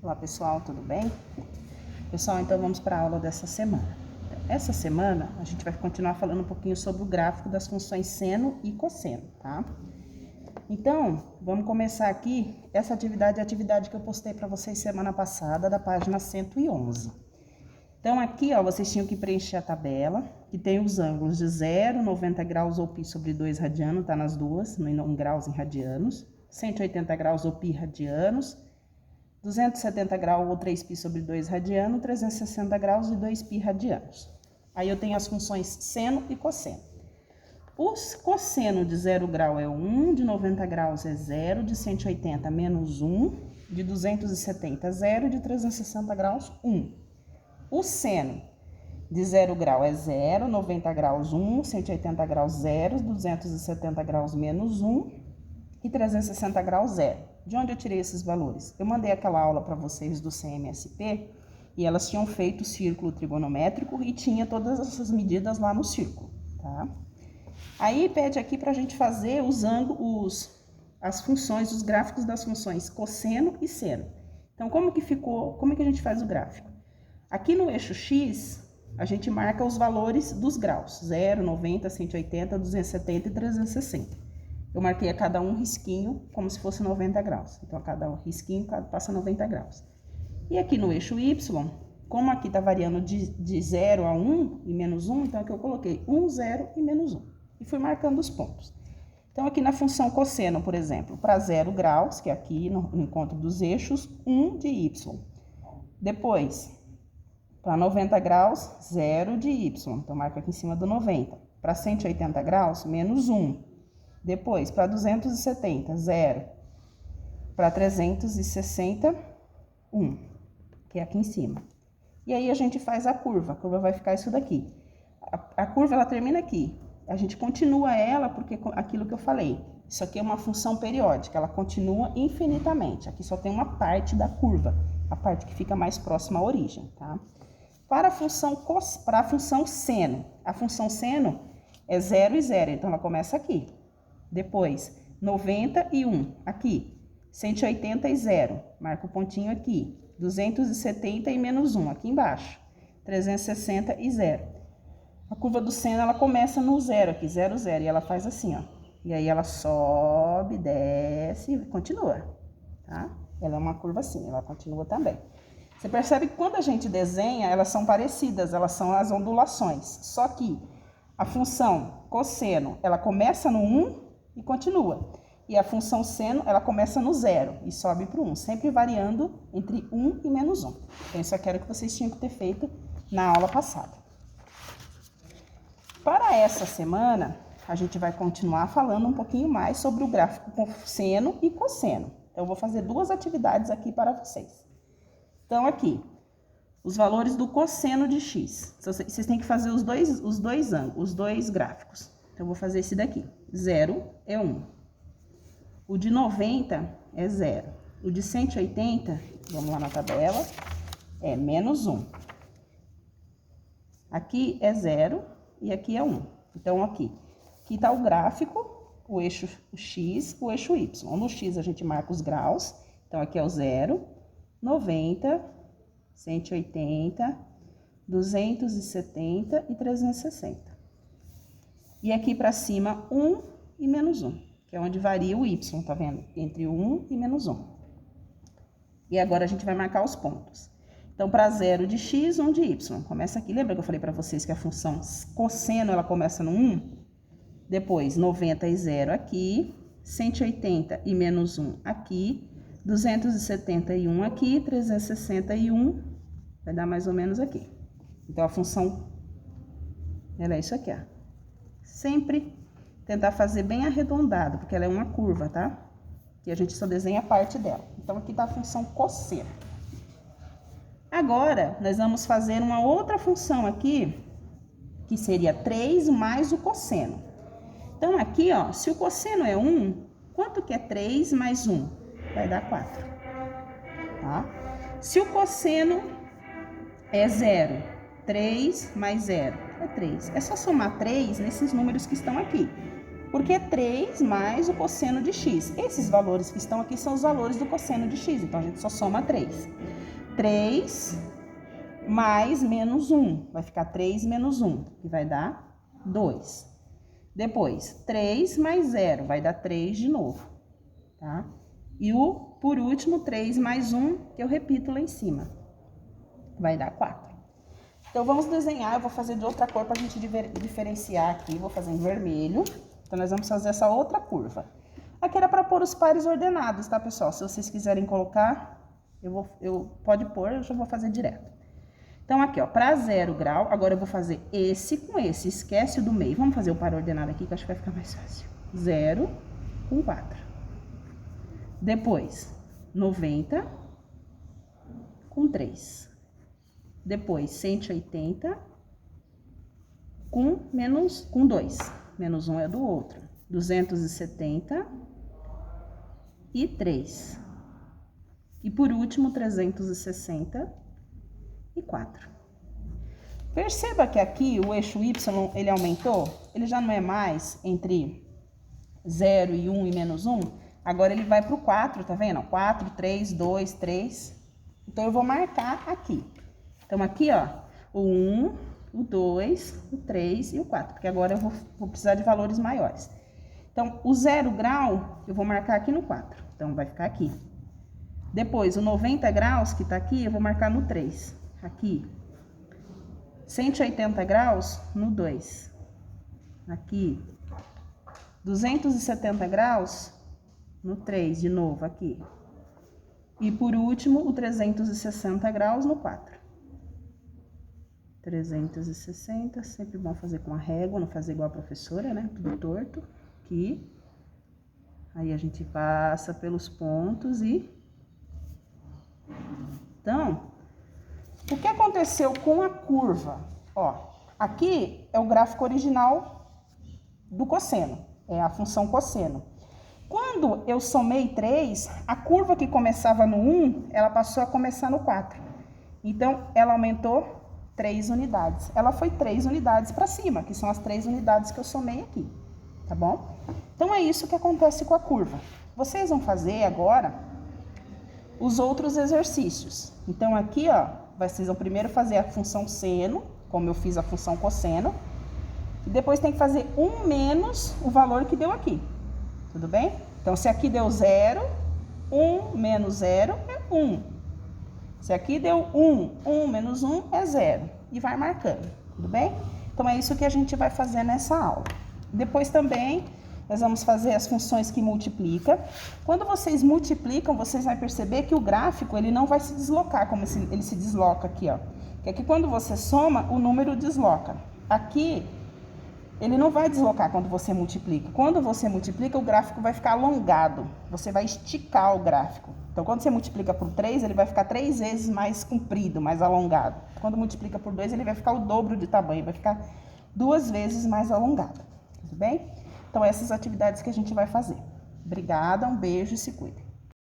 Olá pessoal, tudo bem? Pessoal, então vamos para a aula dessa semana. Essa semana a gente vai continuar falando um pouquinho sobre o gráfico das funções seno e cosseno, tá? Então, vamos começar aqui. Essa atividade é a atividade que eu postei para vocês semana passada, da página 111. Então aqui, ó, vocês tinham que preencher a tabela, que tem os ângulos de 0, 90 graus ou π sobre 2 radiano, tá nas duas, em graus em radianos, 180 graus ou π radianos, 270 graus ou 3π sobre 2 radiano, 360 graus e 2π radianos. Aí eu tenho as funções seno e cosseno. O cosseno de 0 grau é 1, de 90 graus é 0, de 180 menos 1, de 270 0, de 360 graus 1. O seno de 0 grau é 0, 90 graus 1, 180 graus 0, 270 graus menos 1 e 360 graus 0. De onde eu tirei esses valores? Eu mandei aquela aula para vocês do CMSP e elas tinham feito o círculo trigonométrico e tinha todas essas medidas lá no círculo, tá? Aí pede aqui para a gente fazer os ângulos, as funções, os gráficos das funções cosseno e seno. Então, como é que a gente faz o gráfico? Aqui no eixo X, a gente marca os valores dos graus, 0, 90, 180, 270 e 360. Eu marquei a cada um risquinho como se fosse 90 graus. Então, a cada risquinho passa 90 graus. E aqui no eixo Y, como aqui está variando de 0 a 1 e menos 1, então aqui eu coloquei 1, 0 e menos 1. E fui marcando os pontos. Então, aqui na função cosseno, por exemplo, para 0 graus, que é aqui no encontro dos eixos, 1 de Y. Depois, para 90 graus, 0 de Y. Então, marca aqui em cima do 90. Para 180 graus, menos 1. Depois, para 270, 0. Para 360, 1, que é aqui em cima. E aí a gente faz a curva vai ficar isso daqui. A curva, ela termina aqui. A gente continua ela porque aquilo que eu falei. Isso aqui é uma função periódica, ela continua infinitamente. Aqui só tem uma parte da curva, a parte que fica mais próxima à origem, tá? Para a função seno, a função seno é 0 e 0, então ela começa aqui. Depois, 90 e 1, aqui. 180 e 0, marca o pontinho aqui. 270 e menos 1, aqui embaixo. 360 e 0. A curva do seno, ela começa no 0 aqui, 0, 0. E ela faz assim, ó. E aí ela sobe, desce e continua, tá? Ela é uma curva assim, ela continua também. Você percebe que quando a gente desenha, elas são parecidas, elas são as ondulações. Só que a função cosseno, ela começa no 1 e continua. E a função seno, ela começa no 0 e sobe para o 1, sempre variando entre 1 e menos 1. Então, isso aqui era o que vocês tinham que ter feito na aula passada. Para essa semana, a gente vai continuar falando um pouquinho mais sobre o gráfico com seno e cosseno. Então, eu vou fazer duas atividades aqui para vocês. Então, aqui, os valores do cosseno de x. Vocês têm que fazer os dois gráficos. Então, eu vou fazer esse daqui. 0 é 1. O de 90 é 0. O de 180, vamos lá na tabela, é menos 1. Aqui é 0 e aqui é 1. Então, aqui está o gráfico, o eixo X, o eixo Y. No X a gente marca os graus. Então, aqui é o 0, 90, 180, 270 e 360. E aqui para cima, 1 e menos 1, que é onde varia o Y, tá vendo? Entre 1 e menos 1. E agora a gente vai marcar os pontos. Então, para 0 de x, 1 de y. Começa aqui, lembra que eu falei para vocês que a função cosseno, ela começa no 1? Depois, 90 e 0 aqui, 180 e menos 1 aqui, 271 aqui, 361, vai dar mais ou menos aqui. Então, a função, ela é isso aqui, ó. Sempre tentar fazer bem arredondado, porque ela é uma curva, tá? Que a gente só desenha a parte dela. Então, aqui tá a função cosseno. Agora, nós vamos fazer uma outra função aqui, que seria 3 mais o cosseno. Então, aqui, ó, se o cosseno é 1, quanto que é 3 mais 1? Vai dar 4, tá? Se o cosseno é 0, 3 mais 0 é 3. É só somar 3 nesses números que estão aqui. Porque 3 mais o cosseno de x. Esses valores que estão aqui são os valores do cosseno de x, então a gente só soma 3. 3 mais menos 1, vai ficar 3 menos 1, que vai dar 2. Depois, 3 mais 0, vai dar 3 de novo, tá? E por último, 3 mais 1, que eu repito lá em cima, vai dar 4. Então, vamos desenhar, eu vou fazer de outra cor para a gente diferenciar aqui, vou fazer em vermelho. Então, nós vamos fazer essa outra curva. Aqui era para pôr os pares ordenados, tá, pessoal? Se vocês quiserem colocar, pode pôr, eu já vou fazer direto. Então, aqui, ó, para 0 grau, agora eu vou fazer esse com esse, esquece o do meio. Vamos fazer o par ordenado aqui, que eu acho que vai ficar mais fácil. 0 com 4. Depois, 90 com 3. Depois, 180 com 2. Menos 1 é do outro. 270 e 3. E por último, 364. Perceba que aqui o eixo Y, ele aumentou. Ele já não é mais entre 0 e 1 e menos 1. Agora ele vai para o 4, tá vendo? 4, 3, 2, 3. Então, eu vou marcar aqui. Então, aqui, ó, o 1, o 2, o 3 e o 4, porque agora eu vou precisar de valores maiores. Então, o 0 grau, eu vou marcar aqui no 4, então vai ficar aqui. Depois, o 90 graus, que tá aqui, eu vou marcar no 3, aqui. 180 graus, no 2, aqui. 270 graus, no 3, de novo, aqui. E, por último, o 360 graus, no 4. 360, sempre bom fazer com a régua, não fazer igual a professora, né? Tudo torto. Aqui. Aí a gente passa pelos pontos e... Então, o que aconteceu com a curva? Ó, aqui é o gráfico original do cosseno, é a função cosseno. Quando eu somei 3, a curva que começava no 1, ela passou a começar no 4. Então, ela aumentou 3 unidades. Ela foi 3 unidades para cima, que são as 3 unidades que eu somei aqui, tá bom? Então, é isso que acontece com a curva. Vocês vão fazer agora os outros exercícios. Então, aqui, ó, vocês vão primeiro fazer a função seno, como eu fiz a função cosseno, e depois tem que fazer 1 menos o valor que deu aqui, tudo bem? Então, se aqui deu 0, 1 menos 0 é 1. Se aqui deu 1, 1 menos 1 é 0. E vai marcando, tudo bem? Então, é isso que a gente vai fazer nessa aula. Depois também, nós vamos fazer as funções que multiplicam. Quando vocês multiplicam, vocês vão perceber que o gráfico, ele não vai se deslocar, como ele se desloca aqui, ó. Que aqui, quando você soma, o número desloca. Aqui, ele não vai deslocar quando você multiplica. Quando você multiplica, o gráfico vai ficar alongado. Você vai esticar o gráfico. Então, quando você multiplica por 3, ele vai ficar 3 vezes mais comprido, mais alongado. Quando multiplica por 2, ele vai ficar o dobro de tamanho, vai ficar 2 vezes mais alongado. Tudo bem? Então, essas atividades que a gente vai fazer. Obrigada, um beijo e se cuida.